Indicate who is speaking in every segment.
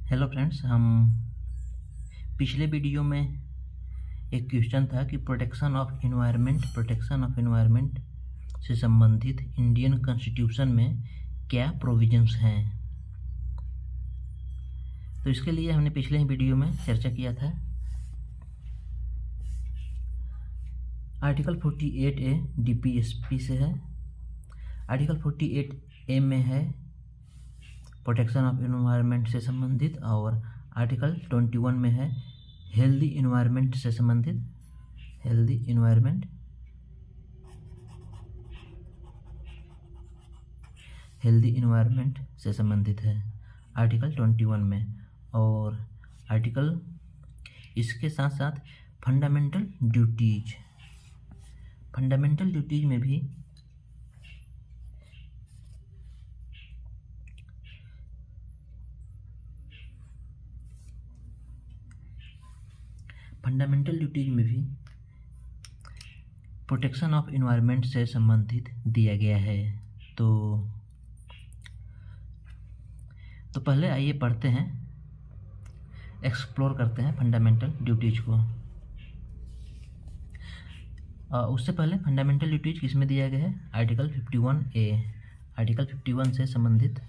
Speaker 1: Hello friends, हम पिछले video में एक क्वेश्चन था कि प्रोटेक्शन ऑफ एनवायरनमेंट से संबंधित इंडियन कॉन्स्टिट्यूशन में क्या प्रोविजंस हैं। तो इसके लिए हमने पिछले ही वीडियो में चर्चा किया था। आर्टिकल 48A DPSP से है। आर्टिकल 48A में है प्रोटेक्शन ऑफ एनवायरनमेंट से संबंधित, और आर्टिकल 21 में है हेल्दी इन्वायरमेंट से संबंधित। हेल्दी इन्वायरमेंट से संबंधित है आर्टिकल 21 में। और आर्टिकल इसके साथ साथ फंडामेंटल ड्यूटीज में भी प्रोटेक्शन ऑफ एनवायरनमेंट से संबंधित दिया गया है। तो पहले आइए पढ़ते हैं, एक्सप्लोर करते हैं फंडामेंटल ड्यूटीज को। उससे पहले फंडामेंटल ड्यूटीज किस में दिया गया है? Article 51A। आर्टिकल 51 से संबंधित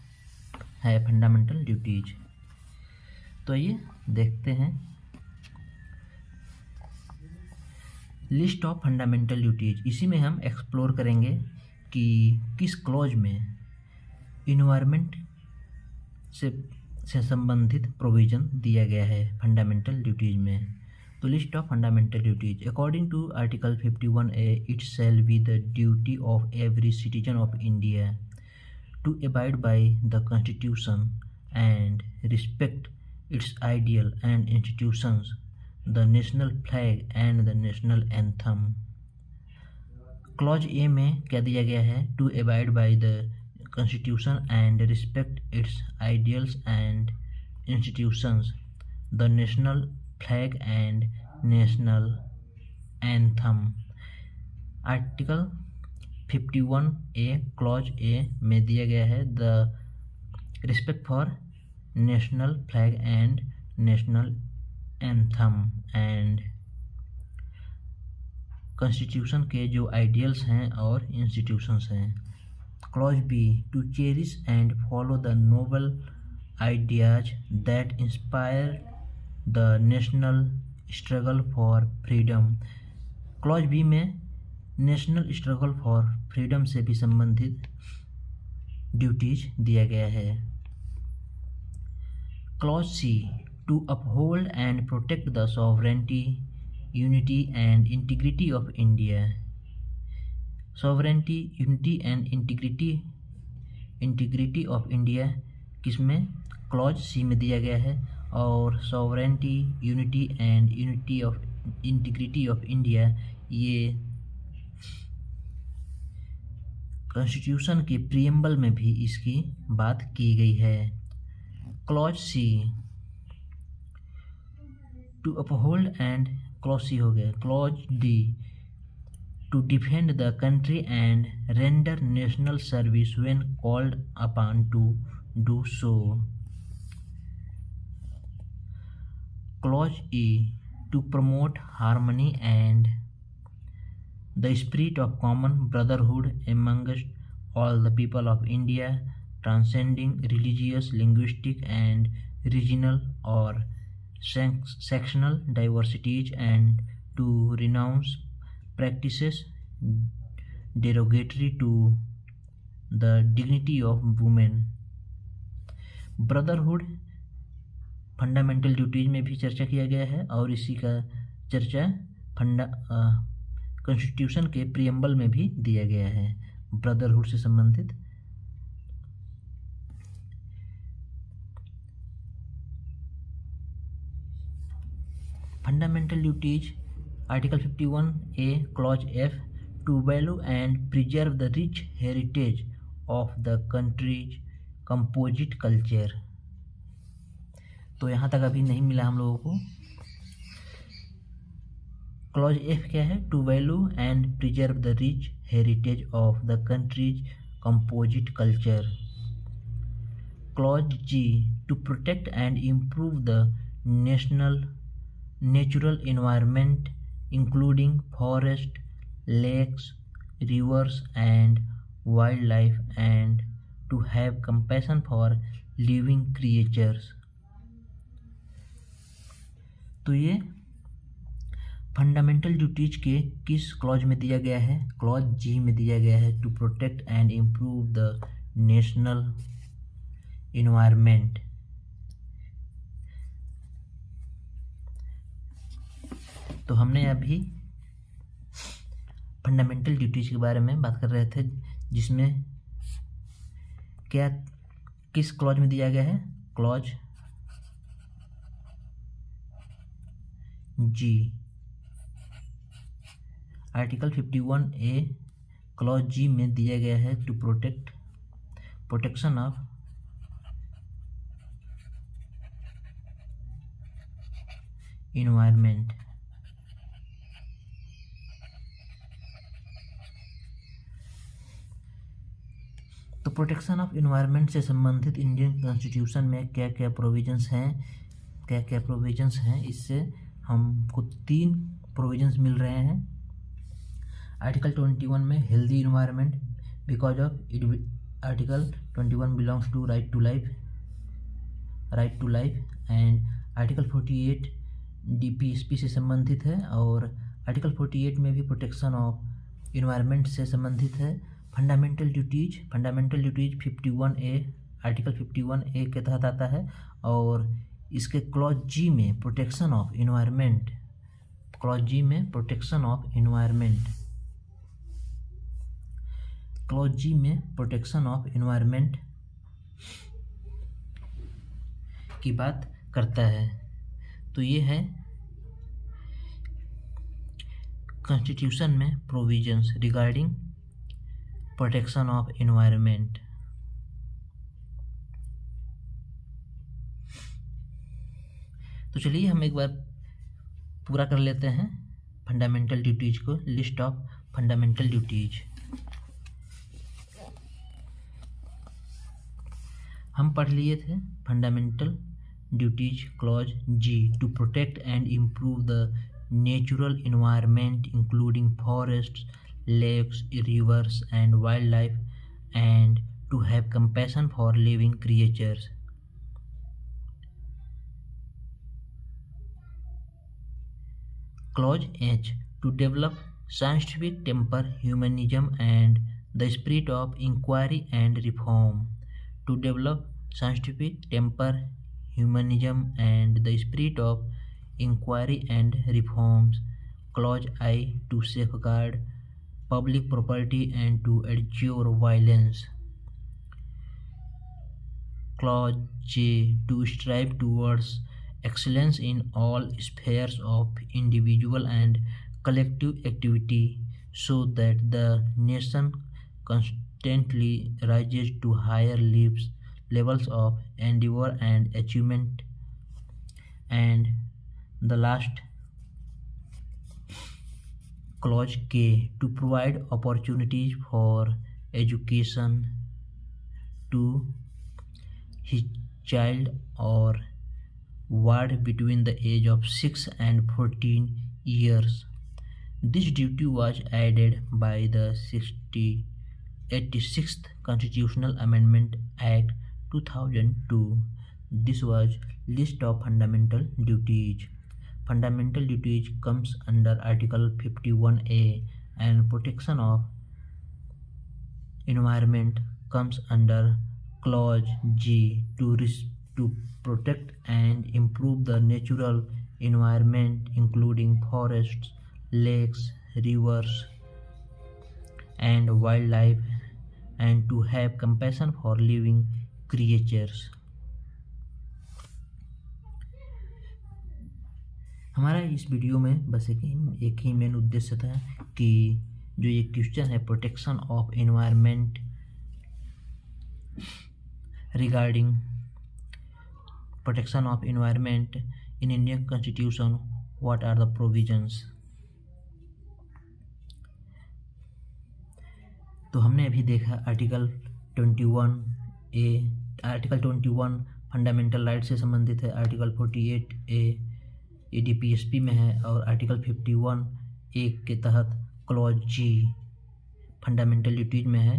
Speaker 1: है फंडामेंटल ड्यूटीज। तो आइए देखते हैं लिस्ट ऑफ फंडामेंटल ड्यूटीज। इसी में हम एक्सप्लोर करेंगे कि किस क्लॉज में इन्वायरमेंट से संबंधित प्रोविज़न दिया गया है फंडामेंटल ड्यूटीज में। तो list of fundamental duties according to article 51A, it shall be the duty of every citizen of India to abide by the constitution and respect its ideal and institutions, the national flag and the national anthem. Clause A में क्या दिया गया है? To abide by the constitution and respect its ideals and institutions, the national flag and national anthem. Article 51A clause A में दिया गया है the respect for national flag and national anthem and constitution के जो ideals हैं और institutions हैं। Clause B to cherish and follow the noble ideas that inspire the national struggle for freedom. Clause B में नेशनल स्ट्रगल फॉर फ्रीडम से भी संबंधित duties दिया गया है। Clause C to uphold and protect the sovereignty, unity and integrity of India. Sovereignty, unity and integrity of India किसमें? Clause C में दिया गया है। और sovereignty, unity and integrity of India ये कॉन्स्टिट्यूशन के प्रीएम्बल में भी इसकी बात की गई है। Clause C to uphold and clause C हो गया। Clause D to defend the country and render national service when called upon to do so. Clause E to promote harmony and the spirit of common brotherhood amongst all the people of India, transcending religious, linguistic and regional और sectional diversities and to renounce practices derogatory to the dignity of women. Brotherhood fundamental duties में भी चर्चा किया गया है और इसी का चर्चा कॉन्स्टिट्यूशन के प्रीएम्बल में भी दिया गया है ब्रदरहुड से संबंधित। Fundamental duties article 51A clause F to value and preserve the rich heritage of the country's composite culture. तो यहाँ तक अभी नहीं मिला हम लोगों को। क्लॉज F क्या है? To value and preserve the rich heritage of the country's composite culture. Clause G, to protect and improve the natural environment including forest, lakes, rivers and wildlife, and to have compassion for living creatures। तो ये fundamental duties के किस clause में दिया गया है? Clause जी में दिया गया है, to protect and improve the national environment. तो हमने अभी फंडामेंटल ड्यूटीज के बारे में बात कर रहे थे, जिसमें क्या किस क्लॉज में दिया गया है? क्लॉज जी, आर्टिकल 51A क्लॉज जी में दिया गया है, टू प्रोटेक्शन ऑफ इन्वायरमेंट। तो प्रोटेक्शन ऑफ इन्वायरमेंट से संबंधित इंडियन कॉन्स्टिट्यूशन में क्या क्या प्रोविजंस हैं, इससे हमको 3 प्रोविजंस मिल रहे हैं। आर्टिकल 21 में healthy environment because of it, article 21 belongs to right to life, and article 48 DPSP से संबंधित है, और आर्टिकल 48 में भी प्रोटेक्शन ऑफ इन्वायरमेंट से संबंधित है। Fundamental duties 51A, article 51A के तहत आता है, और इसके क्लॉज जी में प्रोटेक्शन ऑफ इन्वायरमेंट, क्लॉज जी में प्रोटेक्शन ऑफ इन्वायरमेंट की बात करता है। तो ये है कॉन्स्टिट्यूशन में provisions regarding protection of environment. तो चलिए हम एक बार पूरा कर लेते हैं फंडामेंटल ड्यूटीज को, लिस्ट ऑफ फंडामेंटल ड्यूटीज। हम पढ़ लिए थे fundamental duties clause G, to protect and improve the natural environment including forests, lakes, rivers and wildlife, and to have compassion for living creatures। Clause H, to develop scientific temper, humanism and the spirit of inquiry and reform। To develop scientific temper, humanism and the spirit of inquiry and reforms। Clause I, to safeguard public property and to adjure violence। Clause J, to strive towards excellence in all spheres of individual and collective activity, so that the nation constantly rises to higher levels of endeavor and achievement। And the last Clause K, to provide opportunities for education to his child or ward between the age of 6 and 14 years। This duty was added by the 86th Constitutional Amendment Act 2002। This was list of fundamental duties। Fundamental duties comes under Article 51A, and protection of environment comes under Clause G, to protect and improve the natural environment including forests, lakes, rivers and wildlife, and to have compassion for living creatures। हमारा इस video में बस एक ही main उद्देश्य था कि जो ये क्वेश्चन है protection of environment regarding protection of environment in Indian constitution, what are the provisions. तो हमने अभी देखा article 21A article 21 fundamental right से संबंधित है। आर्टिकल 48A ADPSP में है और आर्टिकल 51A के तहत क्लॉज G फंडामेंटल ड्यूटीज में है।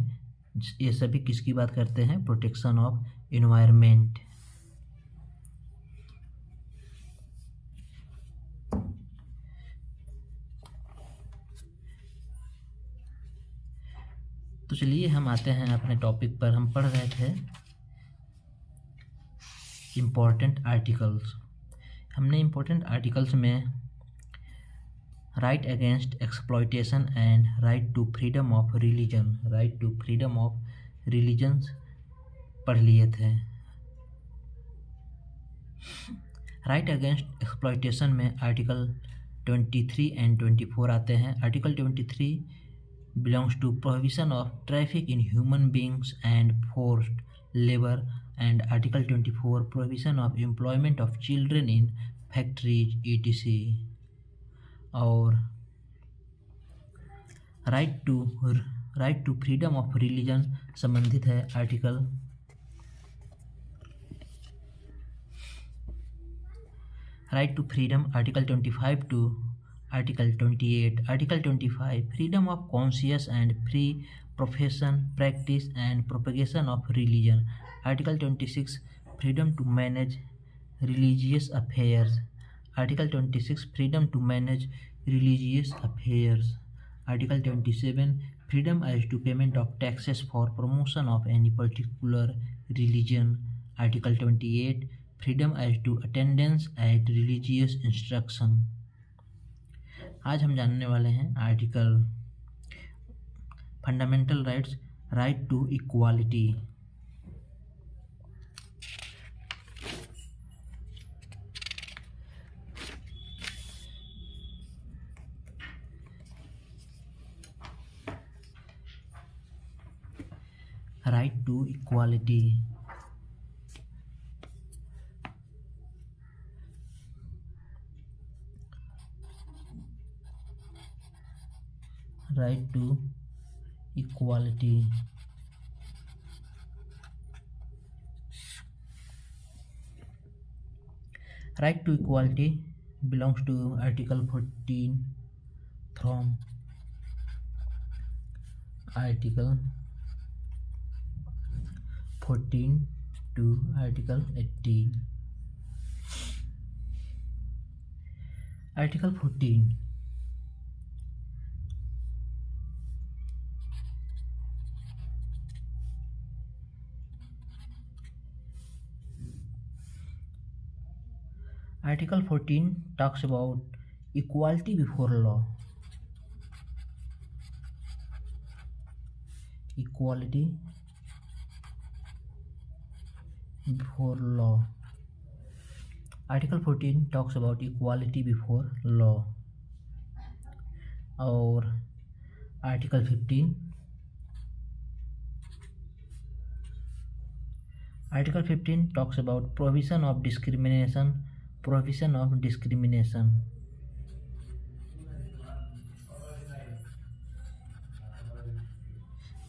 Speaker 1: ये सभी किसकी बात करते हैं? Protection of environment. तो चलिए हम आते हैं अपने टॉपिक पर। हम पढ़ रहे थे इम्पोर्टेंट आर्टिकल्स। हमने इम्पोर्टेंट आर्टिकल्स में right against exploitation and right to freedom of religion पढ़ लिए थे। राइट अगेंस्ट एक्सप्लॉयटेशन में आर्टिकल 23 एंड 24 आते हैं। Article 23 belongs to prohibition of traffic in human beings and forced labor, and Article 24 prohibition of employment of children in factories etc. और right to freedom of religion संबंधित है article 25 to Article 28. Article 25 freedom of conscience and free profession, practice and propagation of religion. Article 26 freedom to manage religious affairs. Article 26 freedom to manage religious affairs. Article 27 freedom as to payment of taxes for promotion of any particular religion. Article 28 freedom as to attendance at religious instruction. आज हम जानने वाले हैं article fundamental rights. Right to equality. Right to equality. Right to equality. Right to equality belongs to Article 14 from Article 14 to Article 18. Article 14 Article 14 talks about equality before law. Equality before law. Article 14 talks about equality before law. और Article 15 talks about prohibition of discrimination. Prohibition of discrimination.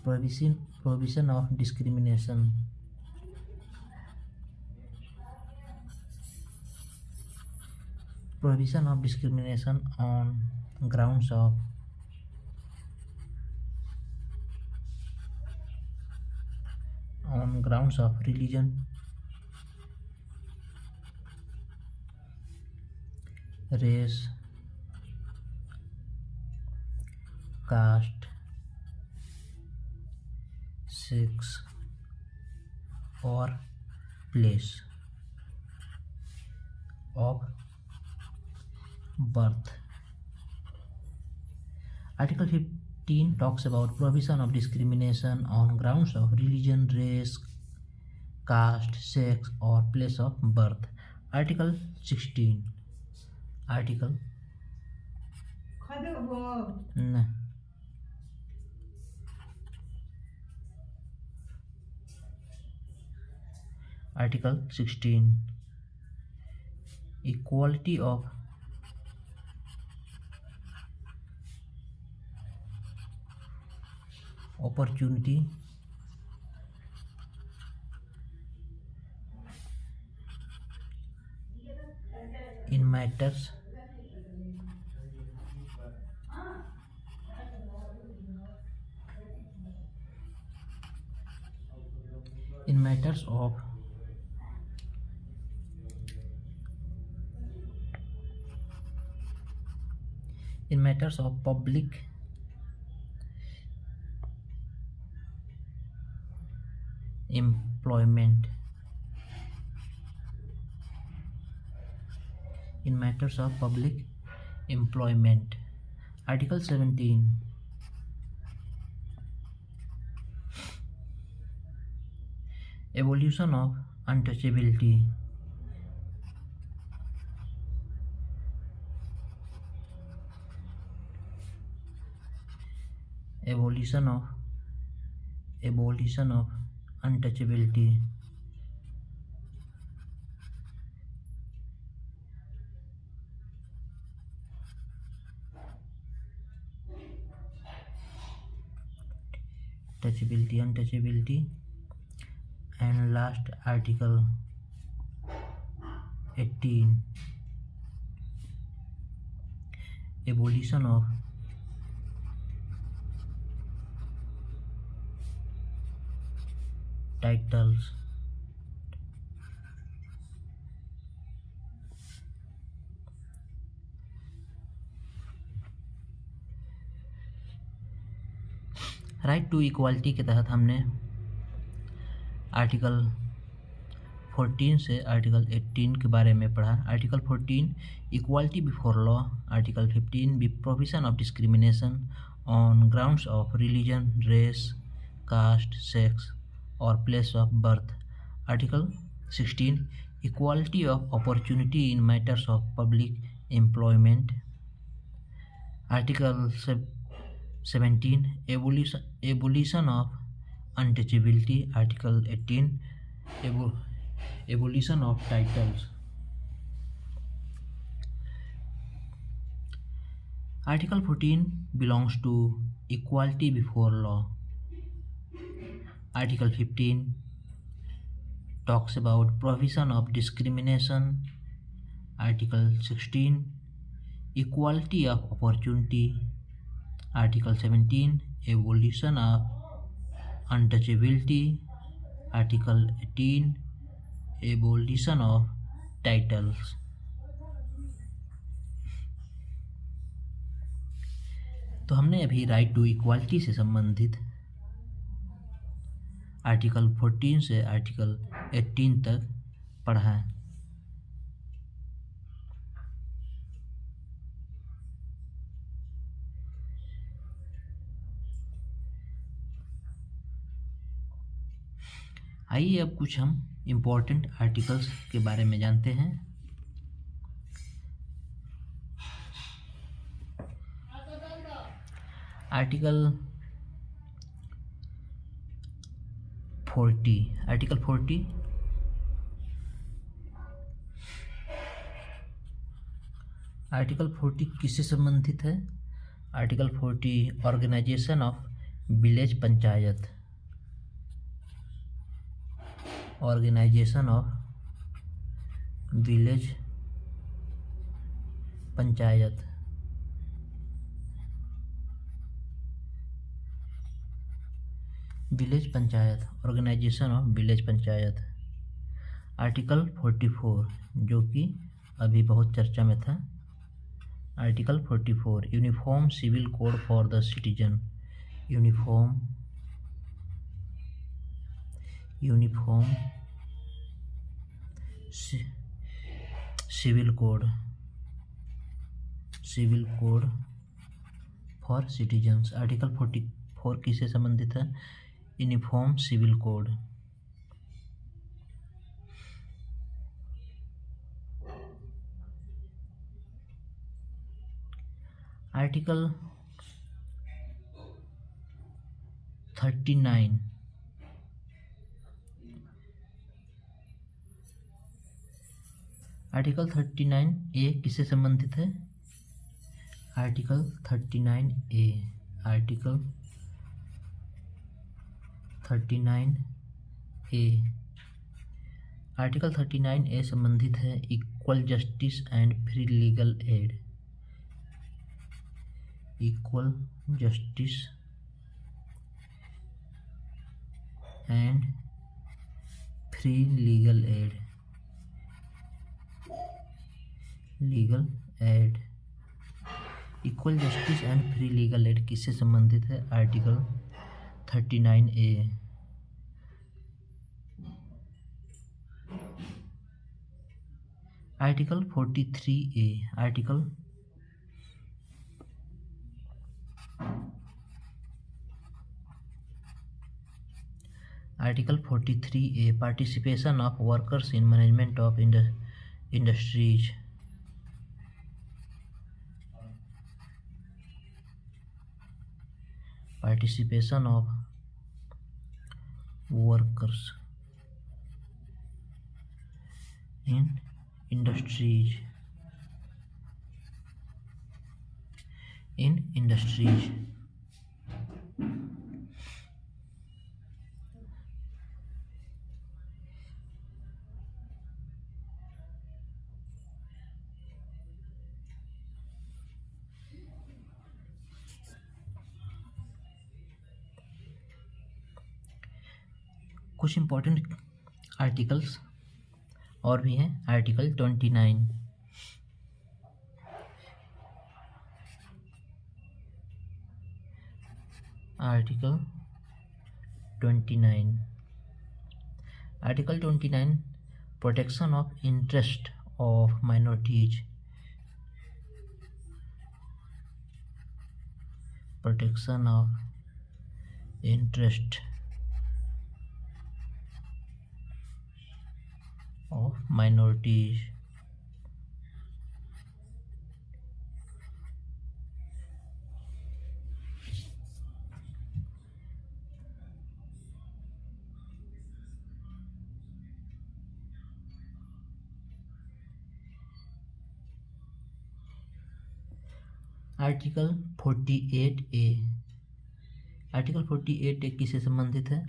Speaker 1: Prohibition of discrimination. Prohibition of discrimination on grounds of religion, race, caste, sex or place of birth. Article 15 talks about prohibition of discrimination on grounds of religion, race, caste, sex or place of birth. Article 16 Article 16 equality of opportunity in matters in matters of public employment. In matters of public employment. Article 17. Abolition of untouchability. Abolition of untouchability. Untouchability. And last, Article 18. Abolition of titles. Right to equality के तहत हमने article 14 से article 18 के बारे में पढ़ा। Article 14 equality before law. Article 15 B prohibition of discrimination on grounds of religion, race, caste, sex और place of birth. Article 16 equality of opportunity in matters of public employment. Article 17 abolition of untouchability. Article 18 abolition of titles. Article 14 belongs to equality before law. Article 15 talks about prohibition of discrimination. Article 16 equality of opportunity. Article 17 abolition of untouchability. Article 18 abolition of titles. तो हमने अभी right to equality से संबंधित article 14 से article 18 तक पढ़ा है। आइए अब कुछ हम इम्पोर्टेंट आर्टिकल्स के बारे में जानते हैं। आर्टिकल 40। आर्टिकल 40 आर्टिकल 40 किससे संबंधित है? Article 40 organisation of village panchayat. Organisation of village panchayat. Village panchayat, organisation of village panchayat. Article 44 जो कि अभी बहुत चर्चा में था। Article 44 uniform civil code for the citizen. Uniform civil code for citizens. Article 44 किससे संबंधित है? Uniform civil code. Article 39 article 39A किससे संबंधित है? Article 39A। Article 39A article 39A संबंधित है equal justice and free legal aid. Equal justice and free legal aid. Legal aid. Equal justice and free legal aid किससे संबंधित है? Article 39A। Article 43A। Article 43A participation of workers in management of industries. Participation of workers in industries. कुछ important articles और भी हैं। Article 29। Article 29। Article 29 protection of interest of minorities. Protection of interest of minorities। Article 48A। Article 48A किससे संबंधित है?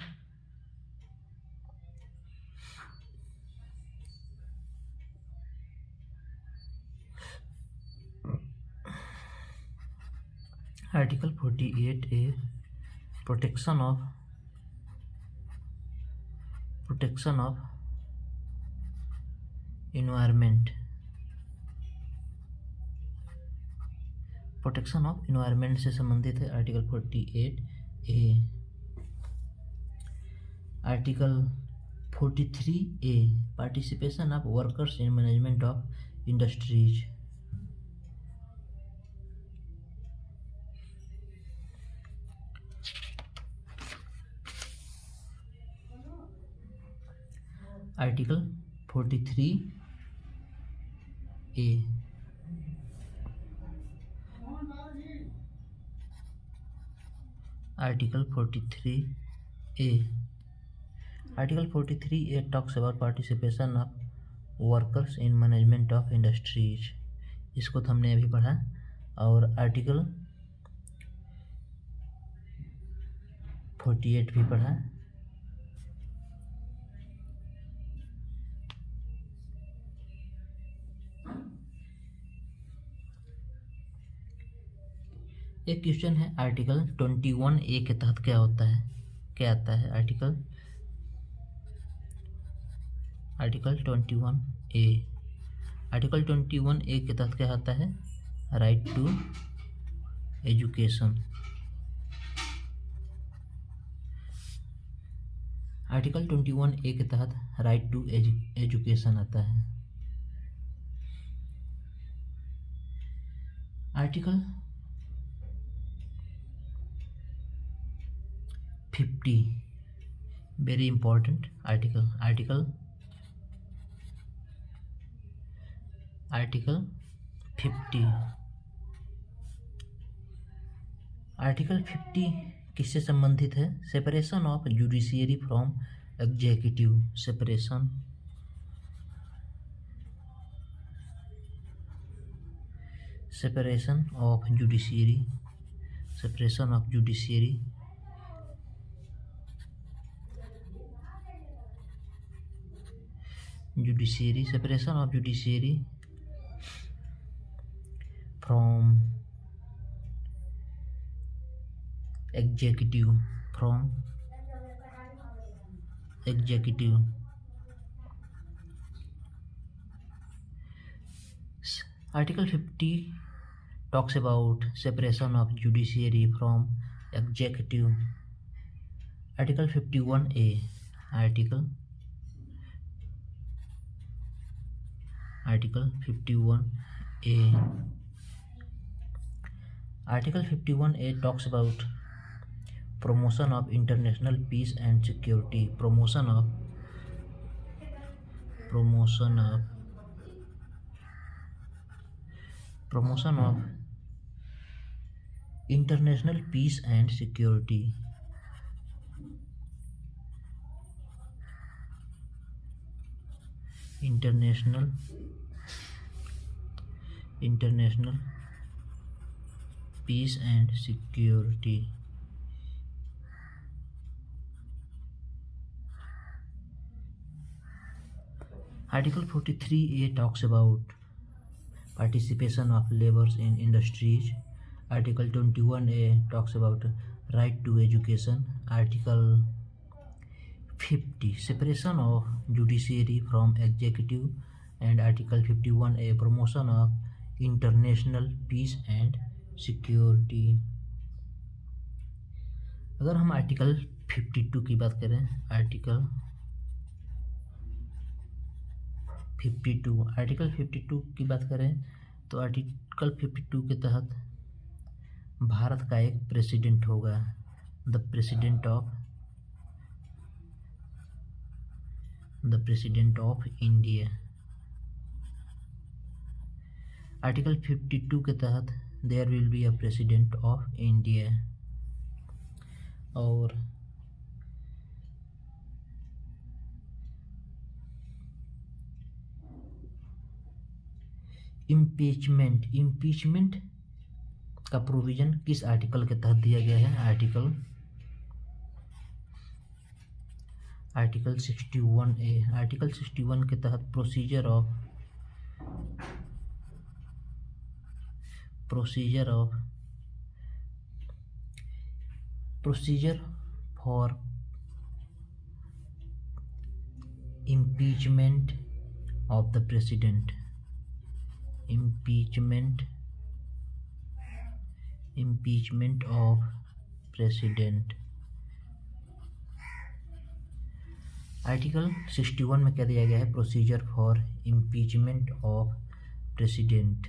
Speaker 1: Article 48A protection of environment. Protection of environment से संबंधित है article 48A। Article 43A participation of workers in management of industries. Article 43A। Article 43A। Article 43A talks about participation of workers in management of industries. इसको तो हमने अभी पढ़ा। और article 48 भी पढ़ा। एक क्वेश्चन है आर्टिकल 21A के तहत क्या होता है, क्या आता है? Article 21A। आर्टिकल 21A के तहत क्या आता है? Right to education. Article 21A के तहत राइट टू एजुकेशन आता है। Article 50 very important article. Article 50। Article 50 किससे संबंधित है? Separation of judiciary from executive. Separation of judiciary. Separation of judiciary judiciary, separation of judiciary from executive, Article 50 talks about separation of judiciary from executive. Article 51A, Article 51A. Article 51A talks about promotion of international peace and security. Promotion of international peace and security. International peace and security. Article 43A talks about participation of laborers in industries. Article 21A talks about right to education. Article 50 separation of judiciary from executive, and Article 51A promotion of international peace and security. अगर हम article 52 की बात करें, article 52 की बात करें तो article 52 के तहत भारत का एक प्रेसिडेंट होगा, the president of India. Article 52 के तहत there will be a president of India. और इम्पीचमेंट का प्रोविजन किस आर्टिकल के तहत दिया गया है? Article 61A। आर्टिकल 61 के तहत procedure for impeachment of the president। impeachment of president। Article 61 में क्या दिया गया है? Procedure for impeachment of president.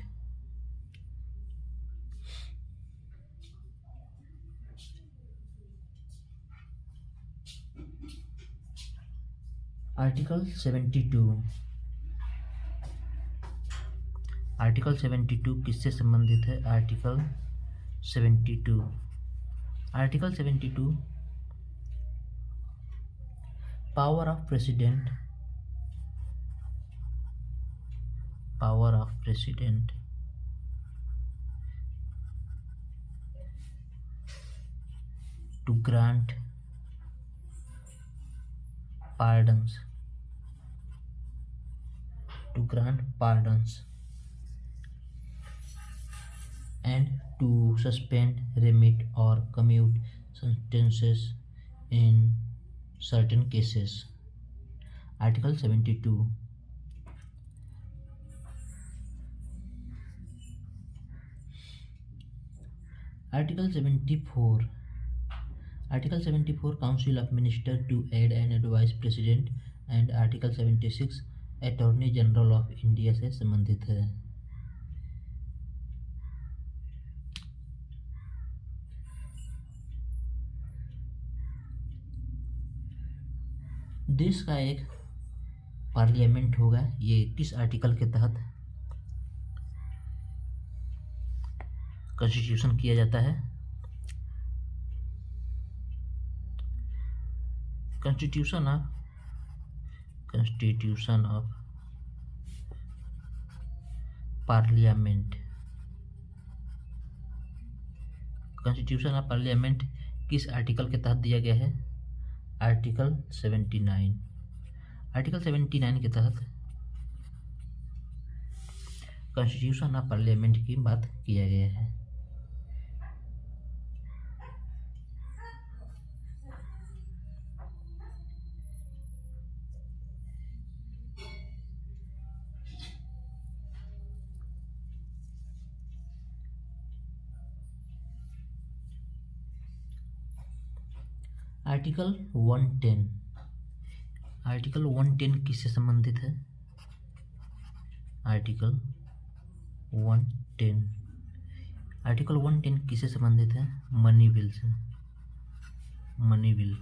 Speaker 1: Article 72 किससे संबंधित है? Article 72 power of president to grant pardons and to suspend, remit or commute sentences in certain cases। Article 72। Article 74 council of minister to aid and advice president, and article 76 attorney general of India से संबंधित है। देश का एक parliament होगा, ये किस article के तहत कॉन्स्टिट्यूशन किया जाता है? Constitution of parliament. Constitution of parliament किस आर्टिकल के तहत दिया गया है? आर्टिकल 79। आर्टिकल 79 के तहत कॉन्स्टिट्यूशन ऑफ पार्लियामेंट की बात किया गया है। आर्टिकल 110, आर्टिकल 110 किससे संबंधित है? आर्टिकल 110, आर्टिकल 110 किससे संबंधित है? मनी बिल से। Money bill,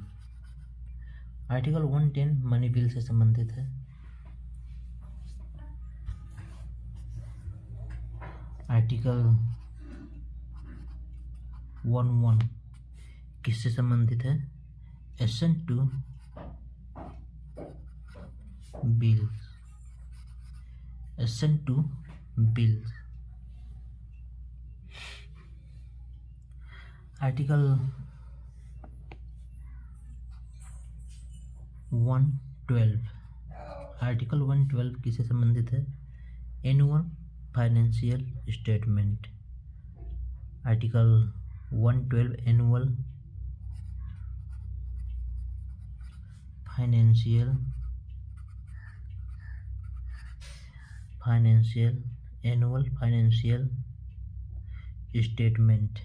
Speaker 1: article 110 money bill से संबंधित है। आर्टिकल 11 किससे संबंधित है? Assent to bill, assent to bill. Article 112, article 112 किससे संबंधित है? Annual financial statement. Article 112 annual annual financial statement.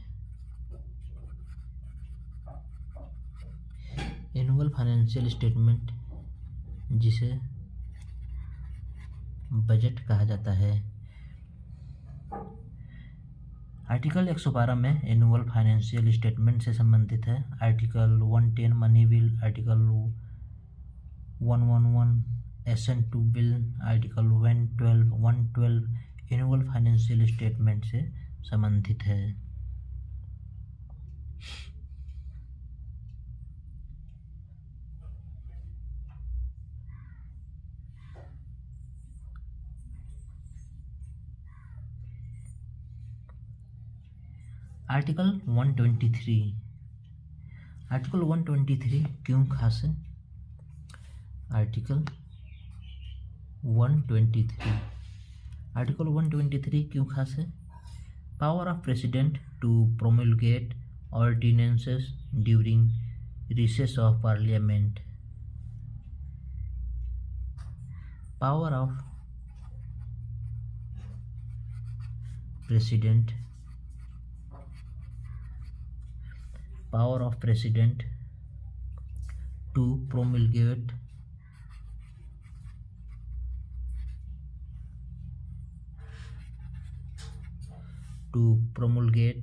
Speaker 1: Annual financial statement जिसे बजट कहा जाता है। आर्टिकल 112 में एनुअल फाइनेंशियल स्टेटमेंट से संबंधित है। Article 110 money bill, article 111 assent to bill, article 112 annual financial statement से संबंधित है। आर्टिकल 123, आर्टिकल 123 क्यों खास है? आर्टिकल 123, आर्टिकल 123 क्यों खास है? Power of president to promulgate ordinances during recess of parliament. Power of president to promulgate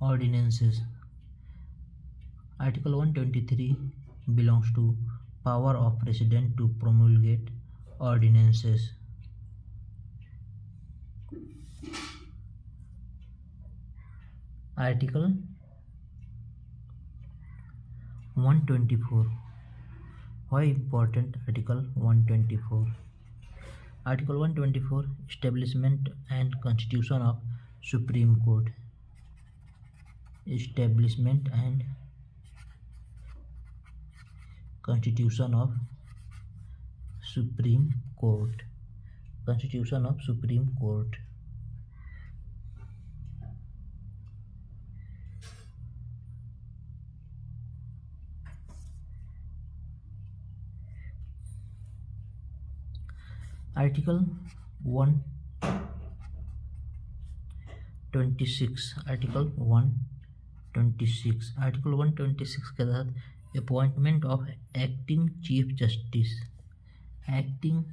Speaker 1: ordinances Article 123 belongs to power of president to promulgate ordinances. Article 124. Why important Article 124? Article 124 establishment and constitution of Supreme Court. Establishment and constitution of Supreme Court. Constitution of Supreme Court. Article 126. Article 126. Article 126 के तहत appointment of acting chief justice. Acting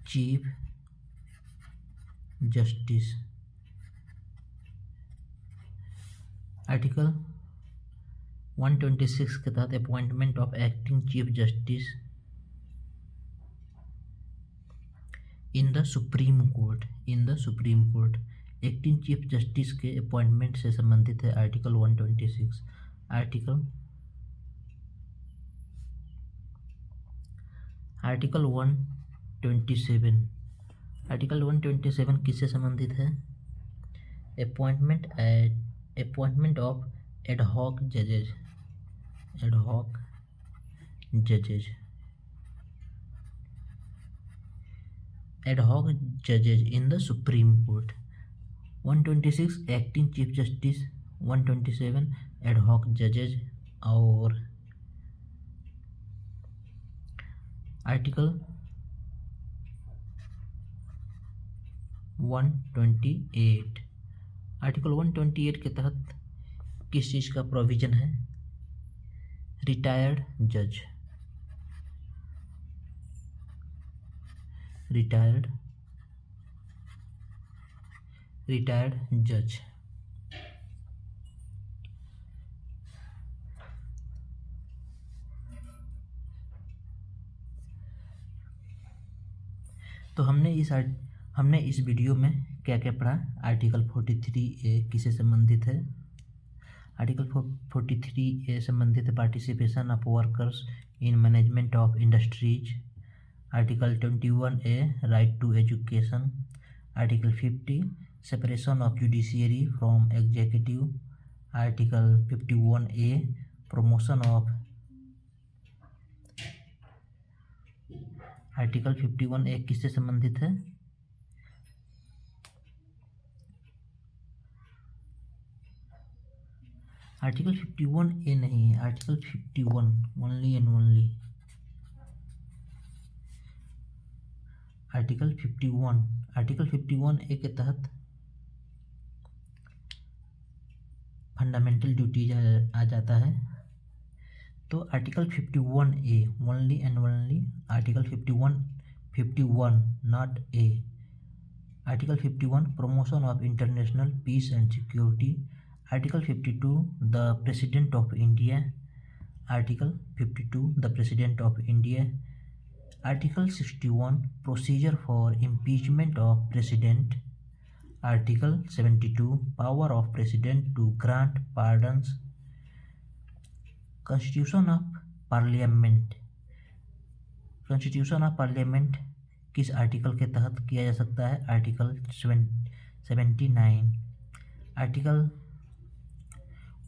Speaker 1: chief justice. Article 126 के तहत appointment of acting chief justice in the supreme court. In the supreme court acting chief justice के appointment से संबंधित है article 126. Article article 127, article 127 किससे संबंधित है? अपॉइंटमेंट ऑफ एड हॉक जजेज, एड हॉक जजेज, एड हॉक जजेज in the supreme court. 126 acting chief justice, 127 ad hoc जजेज और आर्टिकल 128, आर्टिकल 128 के तहत किस चीज़ का प्रोविज़न है? रिटायर्ड जज, रिटायर्ड जज। तो हमने इस वीडियो में क्या क्या पढ़ा? आर्टिकल 43A किससे संबंधित है? आर्टिकल 43A संबंधित है participation of workers in management of industries. Article 21A right to education. Article 50 separation of judiciary from executive. Article 51A promotion of, article 51A किससे संबंधित है? आर्टिकल 51A नहीं है, article 51 only and only. Article 51A के तहत fundamental duties आ जाता है। तो article 51A only and only, article 51 not A. Article 51 promotion of international peace and security. Article 52 the president of India. Article 52 the president of India. Article 61 procedure for impeachment of president. Article 72 power of president to grant pardons. Constitution of parliament, constitution of parliament किस article के तहत किया जा सकता है? Article 79। Article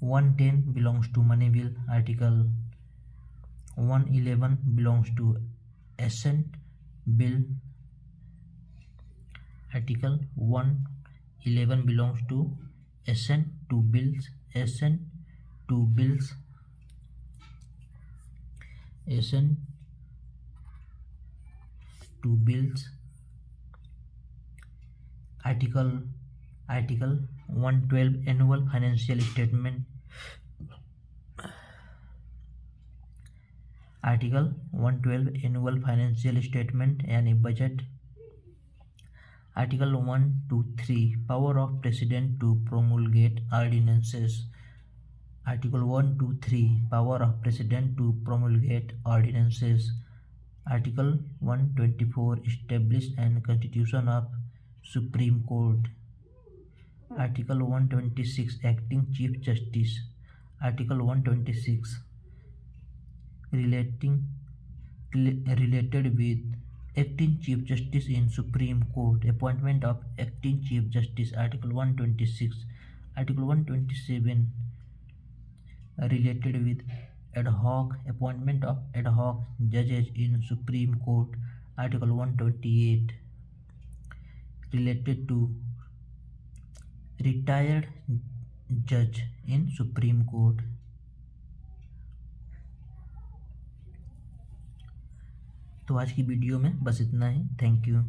Speaker 1: 110 belongs to money bill. Article 111 belongs to assent bill. Article 111 belongs to assent to bills, assent to bills, assent to bills. Article 112 annual financial statement. Article 112 annual financial statement यानी budget. Article 123 power of president to promulgate ordinances. Article 123 power of president to promulgate ordinances. Article 124 establish and constitution of supreme court. Article 126 acting chief justice. Article 126 related with acting chief justice in supreme court, appointment of acting chief justice। article 126, article 127 related with ad hoc appointment of ad hoc judges in supreme court। article 128 related to retired judge in supreme court। तो आज की video में बस इतना ही। Thank you.